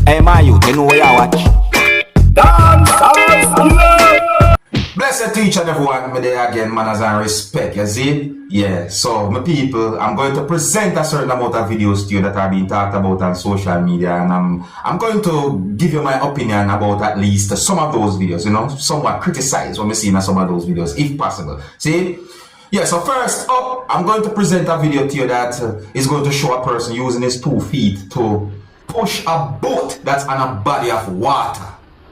Hey, my youth, you know where you watch? Dancehall skilla. Blessed to each and everyone, me there again, manners and respect, you see? Yeah, so my people, I'm going to present a certain amount of videos to you that are being talked about on social media, and I'm going to give you my opinion about at least some of those videos, you know, somewhat criticize what we see in some of those videos, if possible. See? Yeah, so first up, I'm going to present a video to you that is going to show a person using his 2 feet to push a boat that's on a body of water.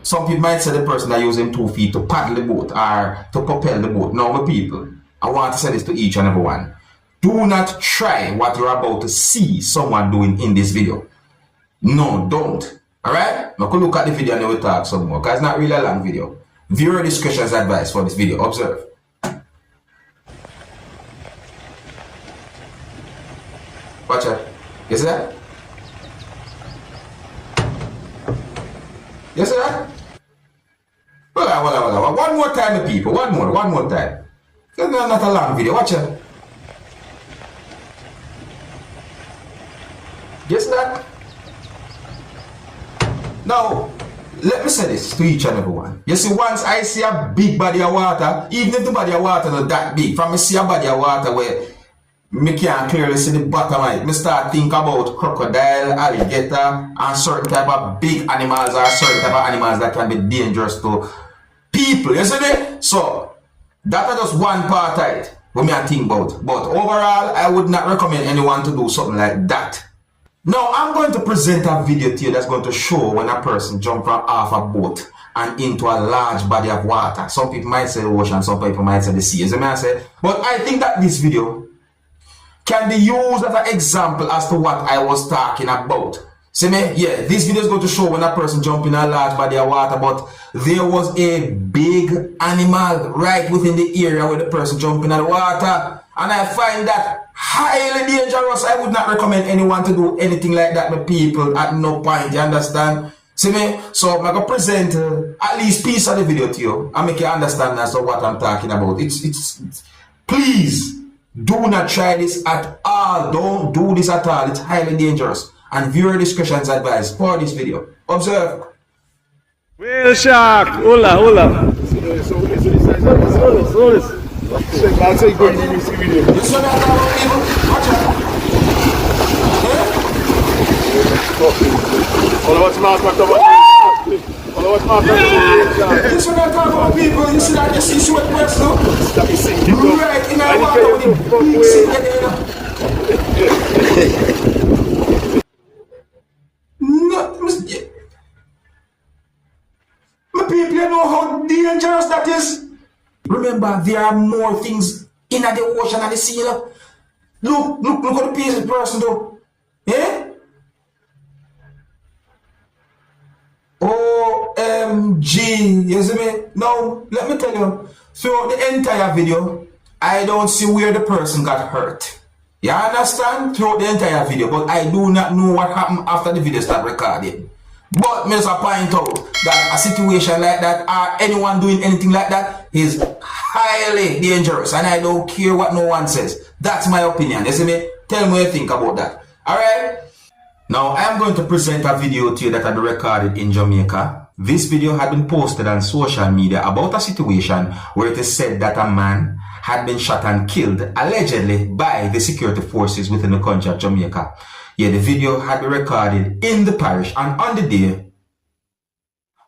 Some people might say the person that using 2 feet to paddle the boat or to propel the boat. Now, my people, I want to say this to each and everyone. Do not try what you're about to see someone doing in this video. No, don't. Alright? Now, look at the video and we'll talk some more, because it's not really a long video. Viewer discretion is advised for this video. Observe. Watch out. You see that? You see that? Well, one more time, people. One more time. It's not a long video. Watch it. You see that? Now, let me say this to each and everyone. You see, once I see a big body of water, even if the body of water is not that big, from me see a body of water where me can't clearly see the bottom of it, me start think about crocodile, alligator, and certain type of big animals or certain type of animals that can be dangerous to people, you see me? So, that is just one part of it, what me I think about. But overall, I would not recommend anyone to do something like that. Now, I'm going to present a video to you that's going to show when a person jumps from off a boat and into a large body of water. Some people might say the ocean, some people might say the sea, you see me I say? But I think that this video can be used as an example as to what I was talking about. See me? Yeah, this video is going to show when a person jumps in a large body of water, but there was a big animal right within the area where the person jumped in the water. And I find that highly dangerous. I would not recommend anyone to do anything like that with people at no point, you understand? See me? So I'm going to present at least piece of the video to you and make you understand as to what I'm talking about. It's please, do not try this at all. Don't do this at all. It's highly dangerous. And viewer discretion is advised for this video. Observe. Whale shark. Hola. I'll take going in this video. This one I talk about people. Watch out. All what's marked about This one I talk about people. You see that? You see sweat press now? Right in our water with the big thing there. My people, you know how dangerous that is. Remember, there are more things in the ocean and the sea. Look what the piece of the person do. Eh? OMG. You see me? Now, let me tell you. Throughout the entire video, I don't see where the person got hurt. You understand? Throughout the entire video, but I do not know what happened after the video started recording. But me just point out that a situation like that or anyone doing anything like that is highly dangerous, and I don't care what no one says. That's my opinion. You see me? Tell me what you think about that. Alright? Now I am going to present a video to you that had been recorded in Jamaica. This video had been posted on social media about a situation where it is said that a man had been shot and killed allegedly by the security forces within the country of Jamaica. Yeah, the video had been recorded in the parish and on the day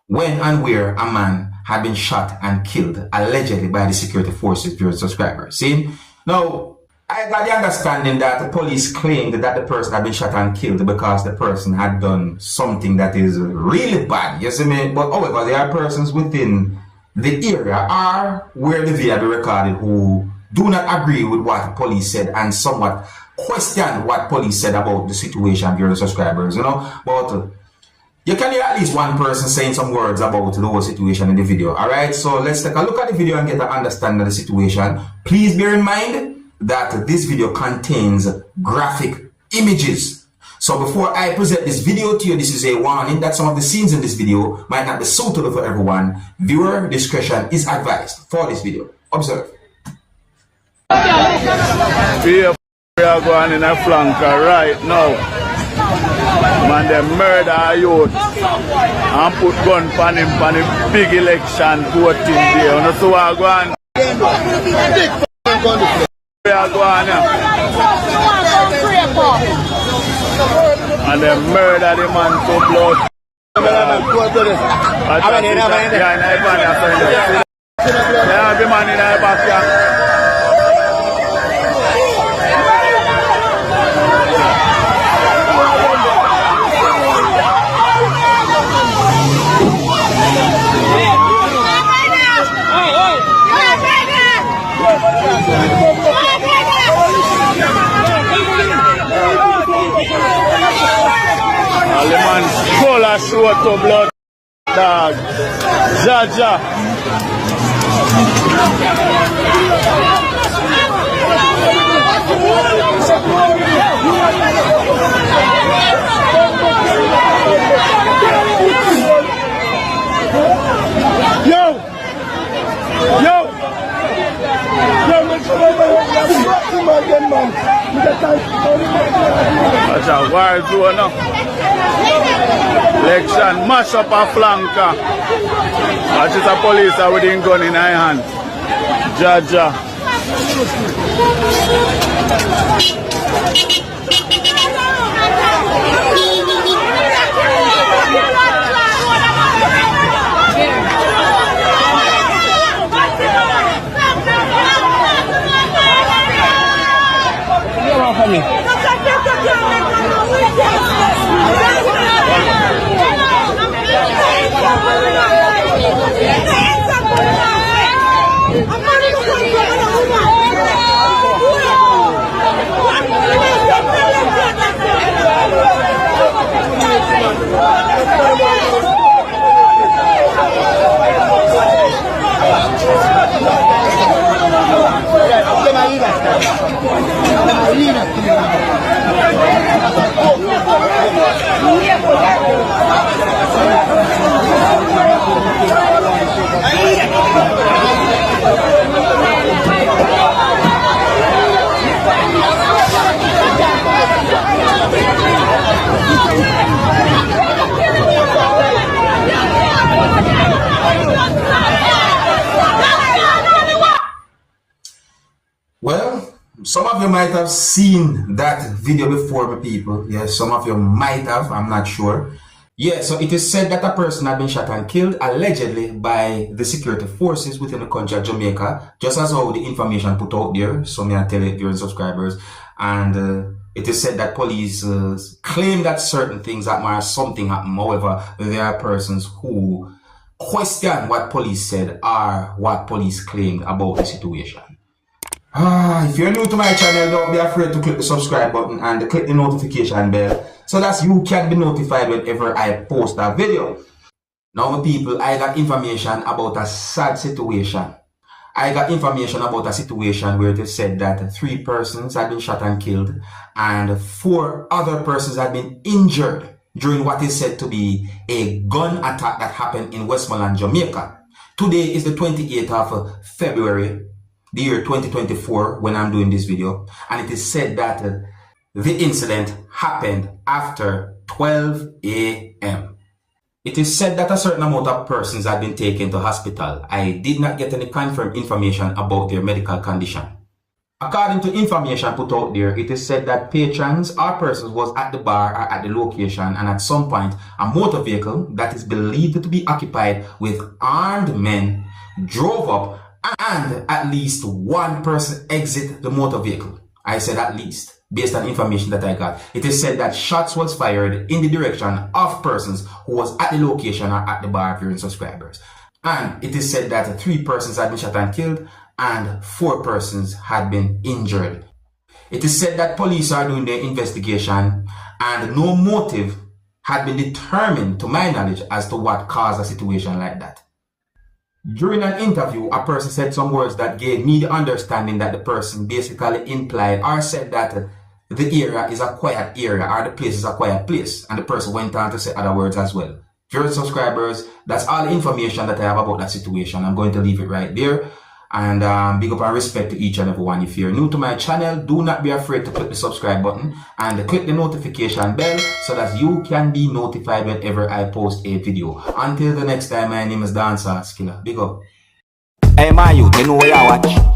when and where a man had been shot and killed allegedly by the security forces during subscribers. See? Now, I got the understanding that the police claimed that the person had been shot and killed because the person had done something that is really bad. You see me? But however, there are persons within the area or where the video had been recorded who do not agree with what police said and somewhat question what police said about the situation during subscribers, you know. But you can hear at least one person saying some words about the whole situation in the video. Alright, so let's take a look at the video and get an understanding of the situation. Please bear in mind that this video contains graphic images. So before I present this video to you, this is a warning that some of the scenes in this video might not be suitable for everyone. Viewer discretion is advised for this video. Observe. We are going in a flanker right now. Man, they murder a youth and put gun on him for the big election voting day. You know, so I go on. We are going on. And they murder the man to blood. Yeah, the man in the back here. All the man color short to blood dog. Jaja. Yo! That's a wild zone now. Election mash up a flanker. That is a police with a gun in her hand. Jaja. Well, some of you might have seen that video before, my people. Yes, some of you might have, I'm not sure. Yeah, so it is said that a person had been shot and killed allegedly by the security forces within the country of Jamaica, just as how the information put out there. So may I tell it, dear subscribers. And it is said that police claim that certain things happen or something happened. However, there are persons who question what police said or what police claimed about the situation. If you're new to my channel, don't be afraid to click the subscribe button and click the notification bell so that you can be notified whenever I post a video. Now, my people, I got information about a sad situation. I got information about a situation where it is said that 3 persons had been shot and killed and 4 other persons had been injured during what is said to be a gun attack that happened in Westmoreland, Jamaica. Today is the 28th of February. The year 2024 when I'm doing this video, and it is said that the incident happened after 12 a.m. It is said that a certain amount of persons had been taken to hospital. I did not get any confirmed information about their medical condition. According to information put out there, it is said that patrons or persons was at the bar or at the location, and at some point a motor vehicle that is believed to be occupied with armed men drove up and at least 1 person exit the motor vehicle. I said at least, based on information that I got. It is said that shots was fired in the direction of persons who was at the location or at the bar viewing subscribers. And it is said that 3 persons had been shot and killed and 4 persons had been injured. It is said that police are doing their investigation and no motive had been determined to my knowledge as to what caused a situation like that. During an interview, a person said some words that gave me the understanding that the person basically implied or said that the area is a quiet area or the place is a quiet place. And the person went on to say other words as well. Viewers, subscribers, that's all the information that I have about that situation. I'm going to leave it right there. And big up and respect to each and every one. If you're new to my channel, do not be afraid to click the subscribe button and click the notification bell so that you can be notified whenever I post a video. Until the next time, my name is Dancehall Skilla. Big up. Hey, my youth, you know what you watch?